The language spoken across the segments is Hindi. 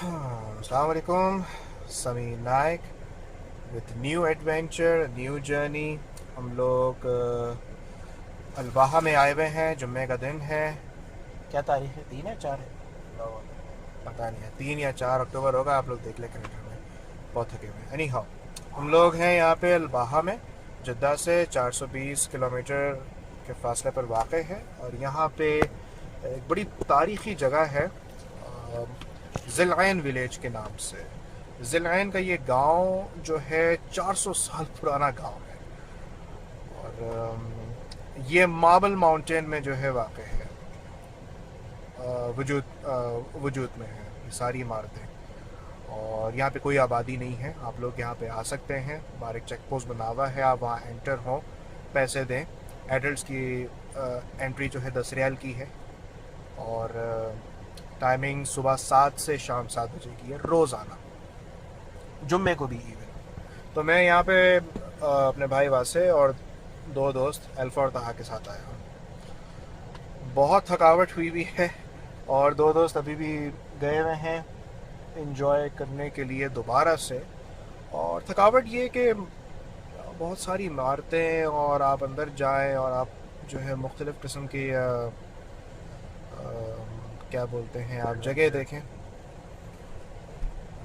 अस्सलाम वालेकुम, समी Naik with new adventure, new journey. हम लोग अल्बाहा में आए हुए हैं। जुम्मे का दिन है। क्या तारीख है? 3 या 4 है? पता नहीं है, 3 या 4 अक्टूबर होगा। आप लोग देख ले कैलेंडर में। बहुत थके हुए। एनी हाउ, हम लोग हैं यहाँ पे अल्बाहा में। जद्दा से 420 किलोमीटर के फासले पर वाक़ है। और यहाँ पे एक बड़ी तारीख़ी जगह है, ज़ीआइन विलेज के नाम से। ज़ीआइन का ये गांव जो है 400 साल पुराना गांव है। और ये मार्बल माउंटेन में जो है वाक़ है, वजूद में है ये सारी इमारतें। और यहाँ पे कोई आबादी नहीं है। आप लोग यहाँ पे आ सकते हैं। बाहर एक चेक पोस्ट बना हुआ है, आप वहाँ एंटर हों, पैसे दें। एडल्ट्स की एंट्री जो है 10 रियाल की है। और टाइमिंग सुबह 7 से शाम 7 बजे की है, रोज़ाना, जुम्मे को भी इवन। तो मैं यहाँ पे अपने भाई वासे और 2 दोस्त अल्फा और तहा के साथ आया हूँ। बहुत थकावट हुई भी है और 2 दोस्त अभी भी गए हुए हैं इंजॉय करने के लिए दोबारा से। और थकावट ये कि बहुत सारी इमारतें, और आप अंदर जाएं और आप जो है मुख्तलिफ़ किस्म की क्या बोलते हैं आप, जगह देखें।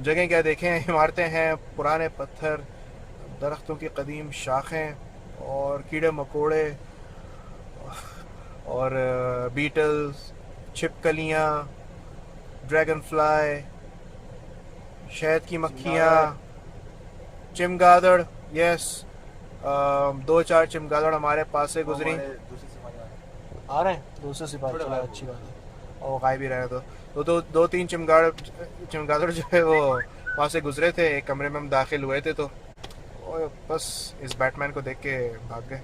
जगह क्या देखें, इमारतें हैं, पुराने पत्थर, दरख्तों की कदीम शाखें और कीड़े मकोड़े और बीटल्स, छिपकलियाँ, ड्रैगन फ्लाई, शहद की मक्खियाँ, चिमगादड़। यस, 2-4 चिमगादड़ हमारे पास से गुजरी। आ रहे हैं दूसरे सिपाही, चलो अच्छी बात है। और वो गायब भी रहे तो 2-3 चिमगादड़ जो है वो वहाँ से गुजरे थे। एक कमरे में हम दाखिल हुए थे तो बस इस बैटमैन को देख के भाग गए।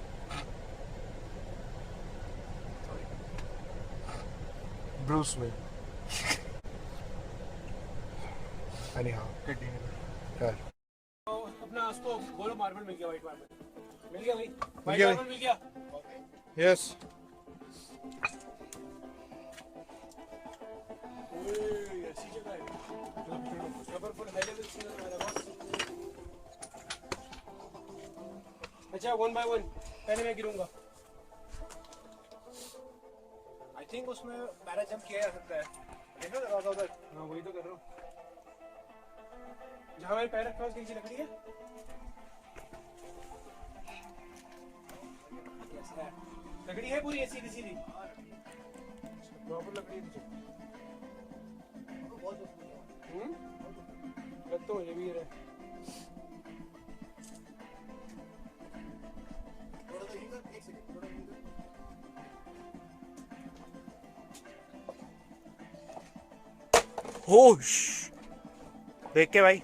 Bruce Wayne. एनी हाउ, खैर, अपना उसको बोलो मार्बल मिल गया, वाइट मार्बल मिल गया भाई, मिल गया वाइट मार्बल मिल गया। यस। ऐसी जगह है, जबरपुर हाई लेवल सीन है मेरा बॉस। अच्छा 1 बाय 1 पहले मैं गिरूंगा। आई थिंक उसमें पैरा जंप किया जा सकता है। देखो जरा उधर। हाँ वही तो कर रहा हूँ, जहाँ मैंने पैर रखा है उसके नीचे लकड़ी है। लकड़ी है पूरी सीधी सीधी, प्रॉपर लकड़ी है। लग तो मुझे भी रहा है। होश देख के भाई।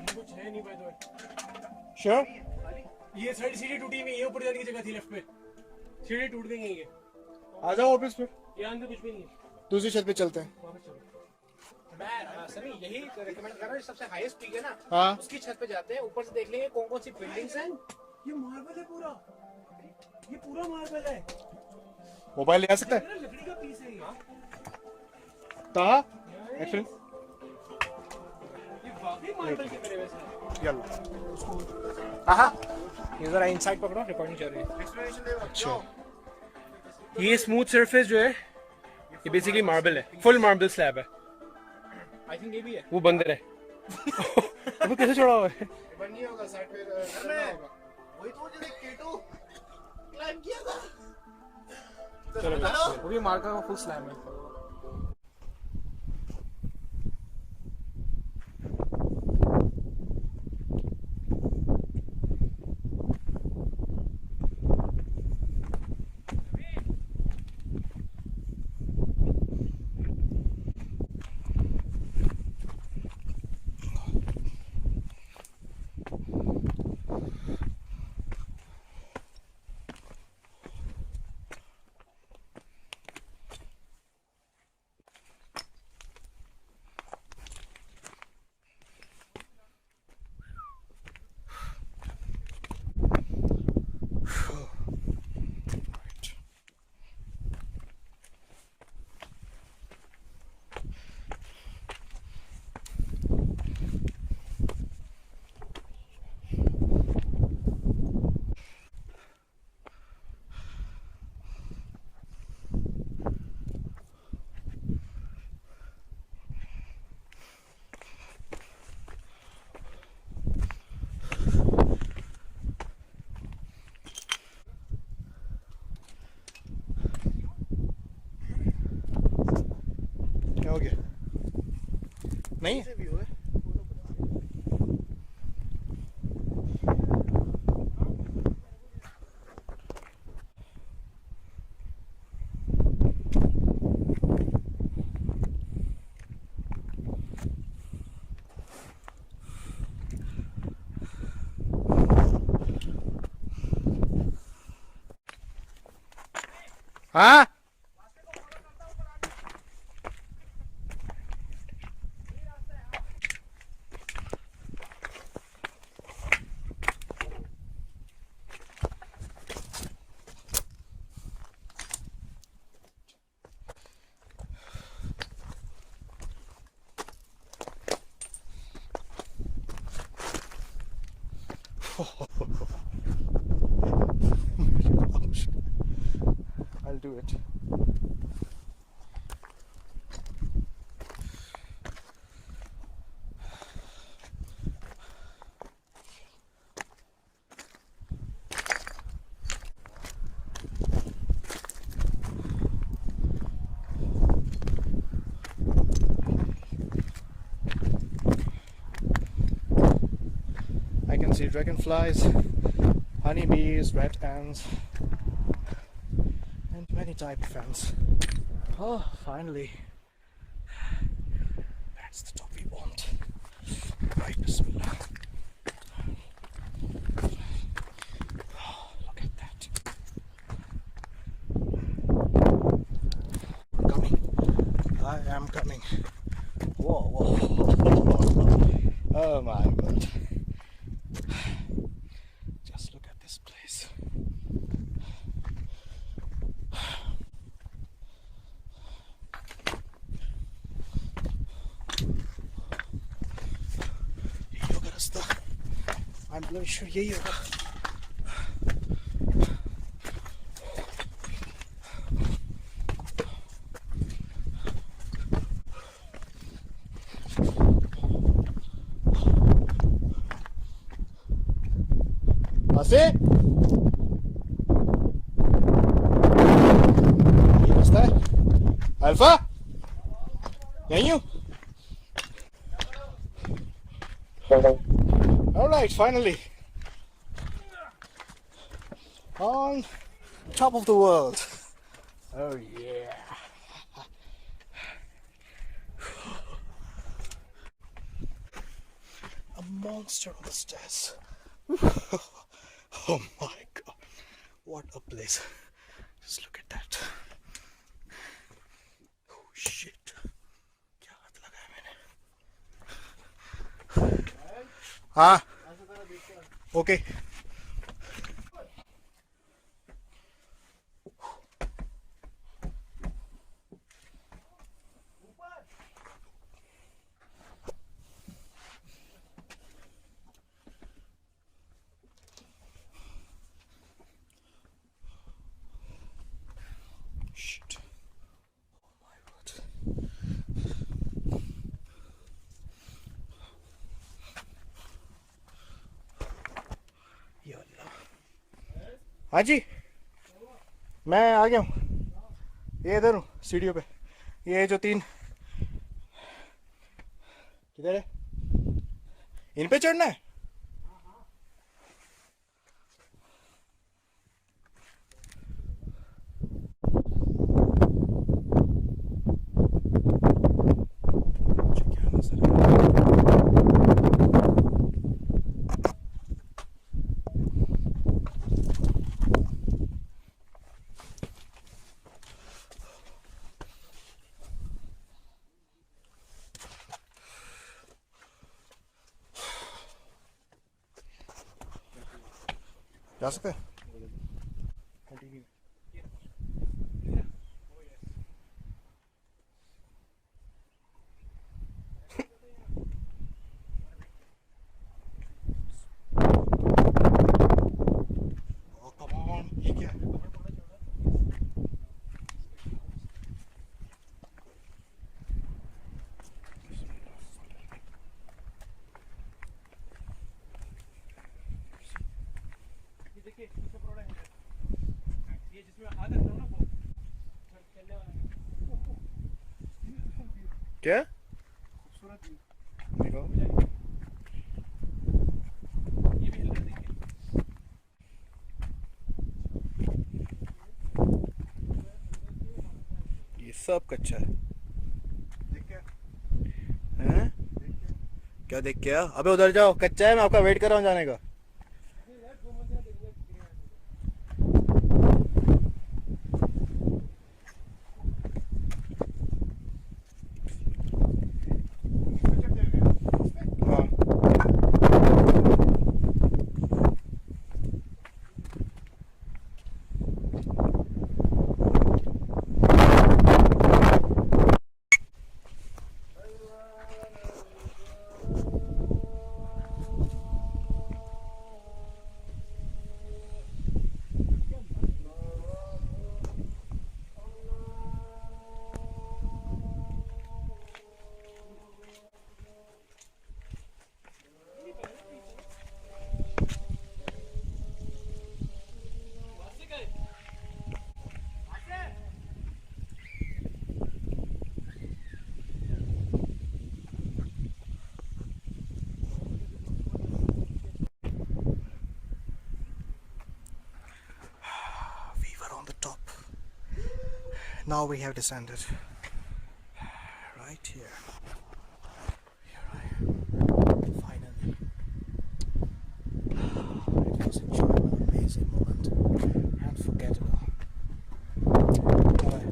कुछ है नहीं भाई, श्योर। ये सीढ़ी टूटी हुई है, ऊपर जाने की जगह थी लेफ्ट पे, सीढ़ी टूट गई है ये। आ जाओ ऑफिस पे, ये अंदर कुछ भी नहीं है। दूसरी छत पे चलते हैं। वापस चलो। मैं सभी यही रेकमेंड कर रहा हूँ, सबसे हाईएस्ट पीक है ना, हाँ, उसकी छत पे जाते हैं, ऊपर से देख लेंगे कौन कौन सी बिल्डिंग्स हैं। ये मार्बल है पूरा, ये पूरा मार्बल है। मोबाइल ले आ सकता है? लकड़ी का पीस है ये। ताहा एक्शन। ये वाकई मार्बल के मेरे वैसे। यल्ला। हाँ, ये जरा इनसाइड पकड़ो, रिकॉर्डिंग चल रही है। एक्सप्लेनेशन दे। अच्छा, ये स्मूथ सरफेस जो है ये बेसिकली मार्बल है, फुल मार्बल स्लैब है। आई थिंक ये भी है, वो बंदर है। वो कैसे छोड़ा हुआ है? बन्नी होगा साइड पे करना होगा। वही तो जो केटो क्लाइंब किया था। चलो वो भी मार्का का फुल स्लैब है। नहीं से व्यू है। हाँ I'll do it. I can see dragonflies, honeybees, red ants, and many type of ants. Oh, finally. That's the top we want. Right, bismillah. Oh, look at that. I'm coming. I am coming. Whoa, whoa. Oh my god. Just look at this place. यही होगा रास्ता। I'm bloody sure यही होगा। से ये रास्ता है अल्फा यहीं हूँ alright finally on top of the world. Oh yeah. A monster on the stairs. Oh my god, what a place. Just look at that. Oh shit. क्या हाथ लगाया मैंने. हाँ okay shit. Oh my god. या अल्लाह. हाँ जी मैं आ गया हूँ. ये इधर हूँ सीढ़ियों पे. ये जो तीन किधर है इन पे चढ़ना है. जा सकते हैं. क्या सब कच्चा है। देख के हैं? क्या देख के? अबे उधर जाओ, कच्चा है, मैं आपका वेट कर रहा हूँ जाने का। हाँ। Now we have descended right here. Here I am. Finally. It was enjoyable, amazing moment. Unforgettable. Bye.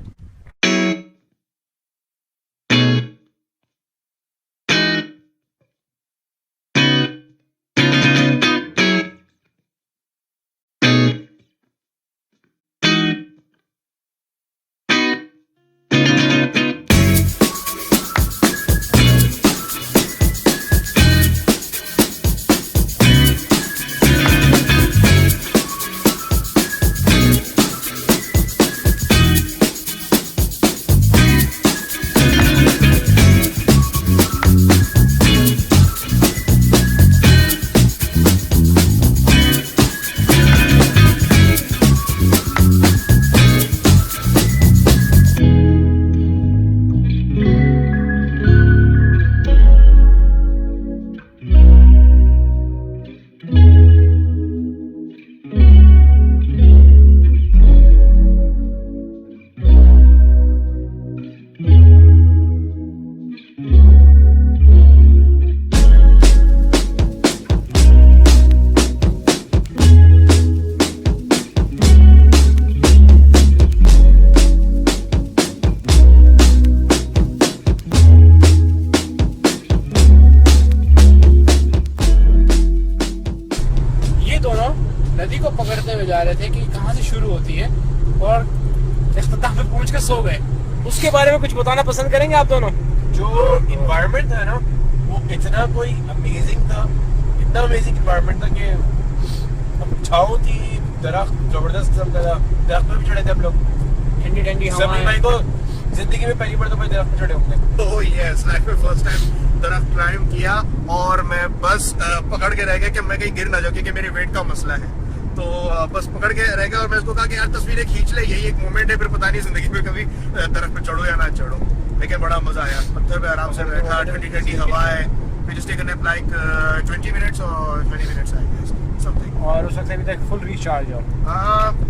नदी को पकड़ते हुए जा रहे थे कि कहाँ से शुरू होती है और इख्तिताम पे पहुँच कर सो गए। उसके बारे में कुछ बताना पसंद करेंगे आप दोनों? जो इन्वायरमेंट था ना वो इतना कोई अमेजिंग था, इतना अमेजिंग इन्वायरमेंट था कि छाँव थी, दरख्त जबरदस्त चलता था, दरख्त पर भी चढ़े थे हम लोग। ठंडी ठंडी सभी भाई को जिंदगी में पहली बार तो कोई दरख्त पर चढ़े होंगे। ओह यस, लाइफ में फर्स्ट टाइम दरख्त क्लाइम किया और मैं बस पकड़ के रह गया कि मैं कहीं गिर ना जाऊँ क्योंकि मेरे वेट का मसला है। तो बस पकड़ के रह गया और मैं उसको कहा कि यार तस्वीरें खींच ले, यही एक मोमेंट है, फिर पता नहीं जिंदगी में कभी दरख्त पे चढ़ो या ना चढ़ो। लेकिन बड़ा मजा आया, पत्थर पे आराम से बैठा, ठंडी ठंडी हवा है। We just taken up like 20 minutes or 20 minutes I guess something. और उस वक्त अभी तक फुल रिचार्ज हो?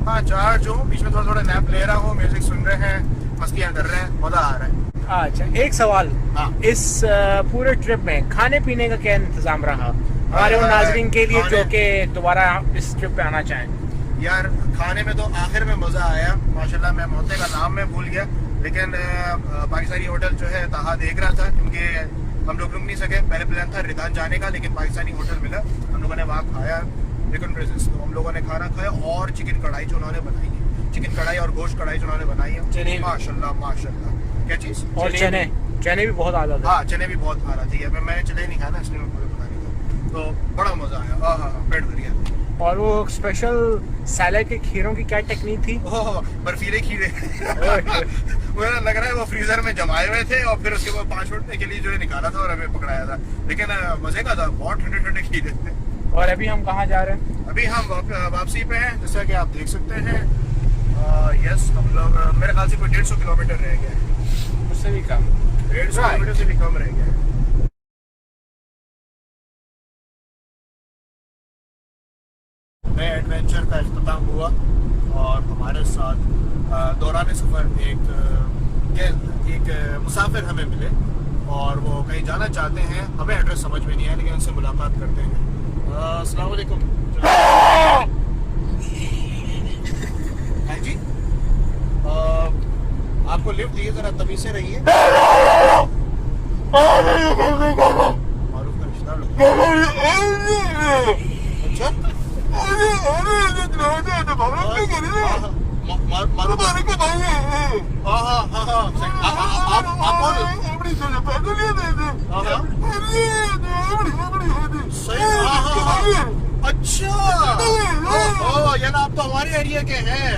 हाँ चार्ज हूँ, बीच में थोड़ा थोड़ा नैप ले रहा हूँ, म्यूजिक सुन रहे हैं, मस्तियाँ कर रहे हैं, मजा आ रहा है। अच्छा, एक सवाल, हाँ। इस पूरे ट्रिप में खाने पीने का क्या इंतजाम रहा हमारे उन नाजरीन के लिए जो कि दोबारा इस ट्रिप पे आना चाहें? यार खाने में तो आखिर में मजा आया माशाल्लाह। मैं मोहल्ले का नाम मैं भूल गया, लेकिन पाकिस्तानी होटल जो है ताहा देख रहा था क्योंकि हम लोग रुक नहीं सके। पहले प्लान था रिदान जाने का, लेकिन पाकिस्तानी होटल मिला, हम लोगों ने वहाँ खाया लेकिन रेजिस्ट। तो हम लोगों ने खाना खाया और चिकन कढ़ाई जो उन्होंने बनाई है, चिकन कढ़ाई और गोश्त कढ़ाई जो उन्होंने बनाई है, माशाल्लाह माशाल्लाह। क्या चीज़? और चने भी बहुत आला थे। हाँ चने भी बहुत आला थी, मैंने चने नहीं खाया ना इसलिए मैं बता नहीं था। तो बड़ा मजा आया, हाँ हाँ पेट भर गया। और वो स्पेशल सैलेड के खीरों की क्या टेक्निक थी? ओह बर्फीले खीरे मुझे लग रहा है वो फ्रीजर में जमाए हुए थे और फिर उसके बाद 5 मिनट के लिए जो है निकाला था और हमें पकड़ाया था, लेकिन मजे का था, बहुत ठंडे ठंडे खीरे थे। और अभी हम कहाँ जा रहे हैं? अभी हम वापसी पे हैं, जैसा कि आप देख सकते हैं। यस, हम लोग मेरे ख्याल से कोई 150 किलोमीटर रह गया है, उससे भी कम, 150 किलोमीटर से भी कम रह गया है। नए एडवेंचर का इख्तिताम हुआ और हमारे साथ दौरान सफ़र एक एक मुसाफिर हमें मिले और वो कहीं जाना चाहते हैं, हमें एड्रेस समझ में नहीं आया लेकिन उनसे मुलाकात करते हैं। अस्सलाम वालेकुम। हाँ जी, आपको लिफ्ट दिए, जरा तभी से रहिए। मारूफ का रिश्ता अच्छा अच्छा, ये ना आप तो हमारे एरिया के हैं।